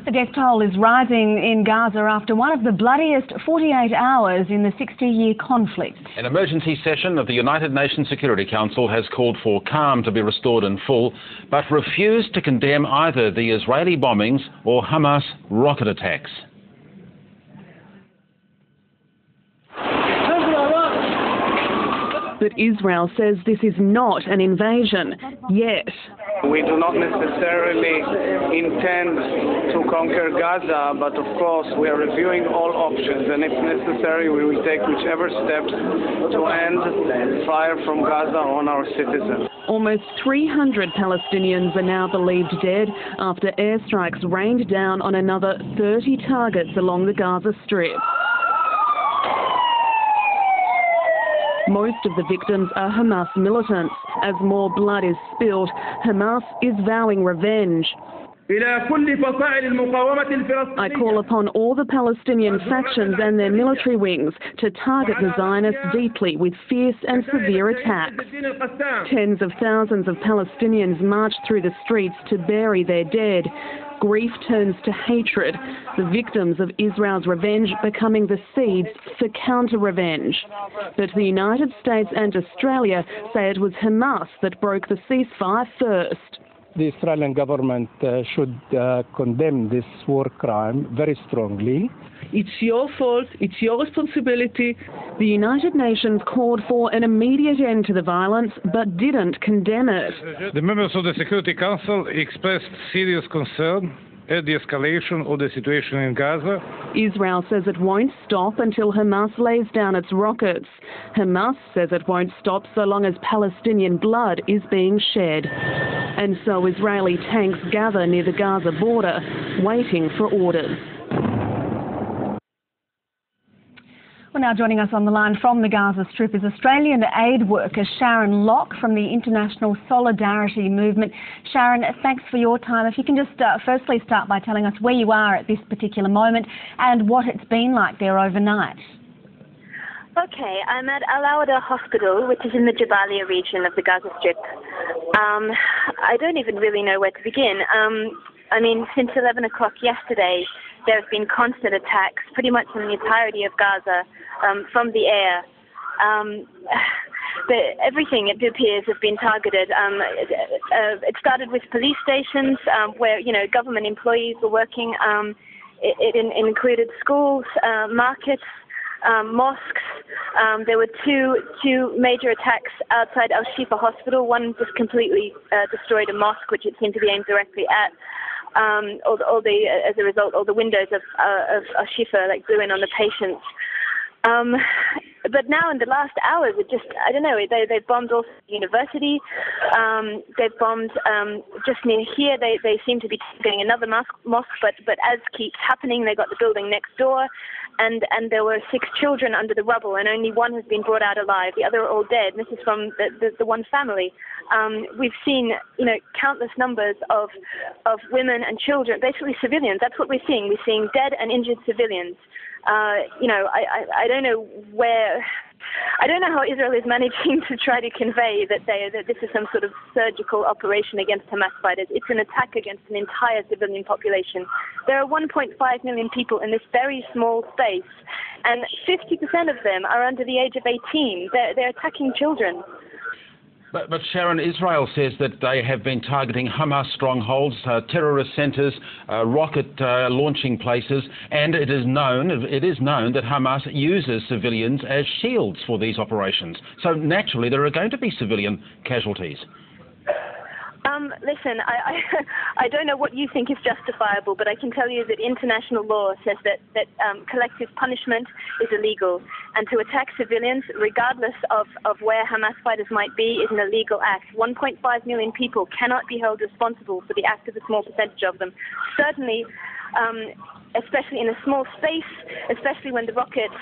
The death toll is rising in Gaza after one of the bloodiest 48 hours in the 60-year conflict. An emergency session of the United Nations Security Council has called for calm to be restored in full, but refused to condemn either the Israeli bombings or Hamas rocket attacks. But Israel says this is not an invasion, yet. We do not necessarily intend to conquer Gaza, but of course we are reviewing all options, and if necessary we will take whichever steps to end fire from Gaza on our citizens. Almost 300 Palestinians are now believed dead after airstrikes rained down on another 30 targets along the Gaza Strip. Most of the victims are Hamas militants. As more blood is spilled, Hamas is vowing revenge. I call upon all the Palestinian factions and their military wings to target the Zionists deeply with fierce and severe attacks. Tens of thousands of Palestinians march through the streets to bury their dead. Grief turns to hatred, the victims of Israel's revenge becoming the seeds for counter-revenge. But the United States and Australia say it was Hamas that broke the ceasefire first. The Australian government should condemn this war crime very strongly. It's your fault, it's your responsibility. The United Nations called for an immediate end to the violence, but didn't condemn it. The members of the Security Council expressed serious concern at the escalation of the situation in Gaza. Israel says it won't stop until Hamas lays down its rockets. Hamas says it won't stop so long as Palestinian blood is being shed. And so Israeli tanks gather near the Gaza border, waiting for orders. Well, now joining us on the line from the Gaza Strip is Australian aid worker Sharon Locke from the International Solidarity Movement. Sharon, thanks for your time. If you can just firstly start by telling us where you are at this particular moment and what it's been like there overnight. Okay, I'm at Al-Awada Hospital, which is in the Jabalia region of the Gaza Strip. I don't even really know where to begin. Since 11 o'clock yesterday, there have been constant attacks pretty much in the entirety of Gaza from the air. Everything, it appears, has been targeted. It started with police stations where, government employees were working. It included schools, markets, mosques. There were two major attacks outside Al-Shifa Hospital. One just completely destroyed a mosque, which it seemed to be aimed directly at. As a result, all the windows of Al-Shifa blew in on the patients. But now in the last hours, they've bombed also the university. They've bombed just near here. They seem to be targeting another mosque, but as keeps happening, they got the building next door. And there were 6 children under the rubble, and only one has been brought out alive. The other are all dead. And this is from the one family. We've seen, countless numbers of women and children, basically civilians. That's what we're seeing. We're seeing dead and injured civilians. I don't know where. I don't know how Israel is managing to try to convey that this is some sort of surgical operation against Hamas fighters. It's an attack against an entire civilian population. There are 1.5 million people in this very small space, and 50% of them are under the age of 18. They're attacking children. But Sharon, Israel says that they have been targeting Hamas strongholds, terrorist centres, rocket launching places, and it is known that Hamas uses civilians as shields for these operations. So naturally, there are going to be civilian casualties. Listen, I don't know what you think is justifiable, but I can tell you that international law says that collective punishment is illegal, and to attack civilians, regardless of where Hamas fighters might be, is an illegal act. 1.5 million people cannot be held responsible for the act of a small percentage of them. Certainly, especially in a small space, especially when the rockets,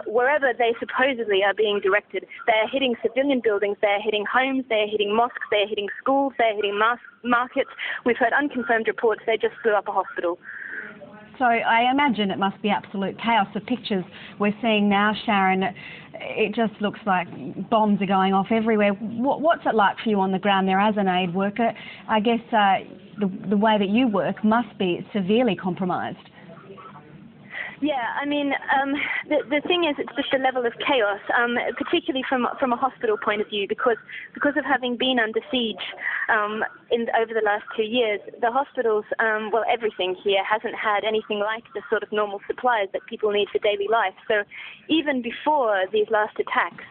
wherever they supposedly are being directed, they're hitting civilian buildings, they're hitting homes, they're hitting mosques, they're hitting schools, they're hitting markets. We've heard unconfirmed reports they just blew up a hospital. So I imagine it must be absolute chaos. The pictures we're seeing now, Sharon, it just looks like bombs are going off everywhere. What's it like for you on the ground there as an aid worker? I guess the way that you work must be severely compromised. Yeah, I mean, the thing is, it's just a level of chaos, particularly from a hospital point of view, because of having been under siege over the last 2 years. The hospitals, well, everything here hasn't had anything like the sort of normal supplies that people need for daily life. So even before these last attacks,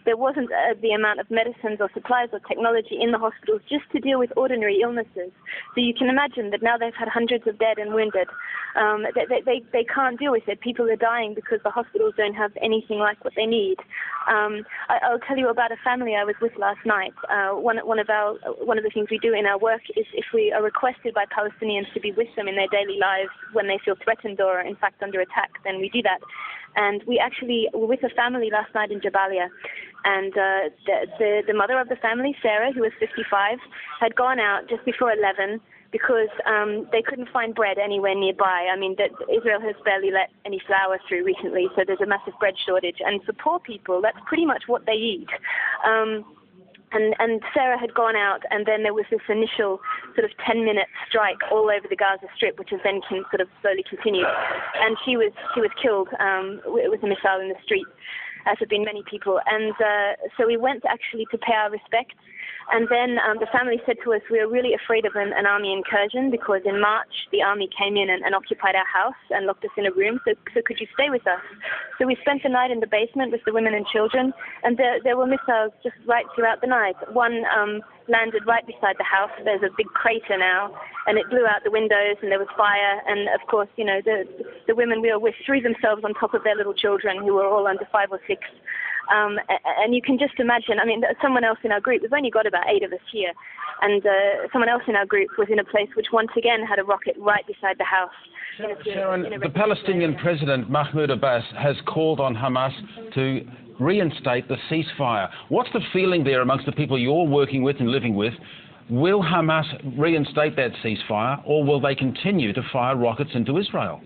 there wasn't the amount of medicines or supplies or technology in the hospitals just to deal with ordinary illnesses. So you can imagine that now they've had hundreds of dead and wounded. They can't deal with it. People are dying because the hospitals don't have anything like what they need. I'll tell you about a family I was with last night. One of the things we do in our work is if we are requested by Palestinians to be with them in their daily lives when they feel threatened or in fact under attack, then we do that. And we actually were with a family last night in Jabalia, and the mother of the family, Sarah, who was 55, had gone out just before 11 because they couldn't find bread anywhere nearby. I mean, Israel has barely let any flour through recently, so there's a massive bread shortage. And for poor people, that's pretty much what they eat. And Sarah had gone out, and then there was this initial sort of 10-minute strike all over the Gaza Strip, which has then sort of slowly continued. And she was killed with a missile in the street, as have been many people. And so we went actually to pay our respects. And then the family said to us, we were really afraid of an army incursion because in March the army came in and occupied our house and locked us in a room, so could you stay with us? So we spent the night in the basement with the women and children, and there were missiles just right throughout the night. One landed right beside the house. There's a big crater now, and it blew out the windows, and there was fire, and of course, you know, the women we were with threw themselves on top of their little children who were all under 5 or 6. And you can just imagine, I mean, someone else in our group, we've only got about 8 of us here, and someone else in our group was in a place which once again had a rocket right beside the house. Sharon, the Palestinian President Mahmoud Abbas has called on Hamas to reinstate the ceasefire. What's the feeling there amongst the people you're working with and living with? Will Hamas reinstate that ceasefire, or will they continue to fire rockets into Israel?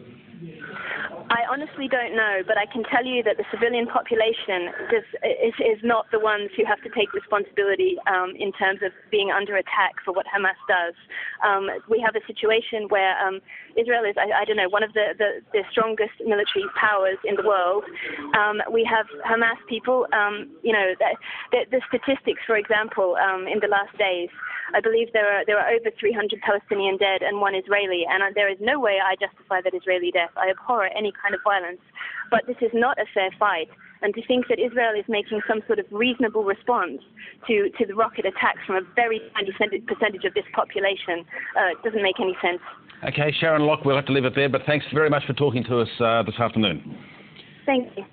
I honestly don't know, but I can tell you that the civilian population is not the ones who have to take responsibility in terms of being under attack for what Hamas does. We have a situation where Israel is, I don't know, one of the strongest military powers in the world. We have Hamas people, you know, the statistics, for example, in the last days, I believe there are over 300 Palestinian dead and 1 Israeli, and there is no way I justify that Israeli death. I abhor any kind of violence, but this is not a fair fight. And to think that Israel is making some sort of reasonable response to the rocket attacks from a very tiny percentage of this population doesn't make any sense. Okay, Sharon Locke, we'll have to leave it there, but thanks very much for talking to us this afternoon. Thank you.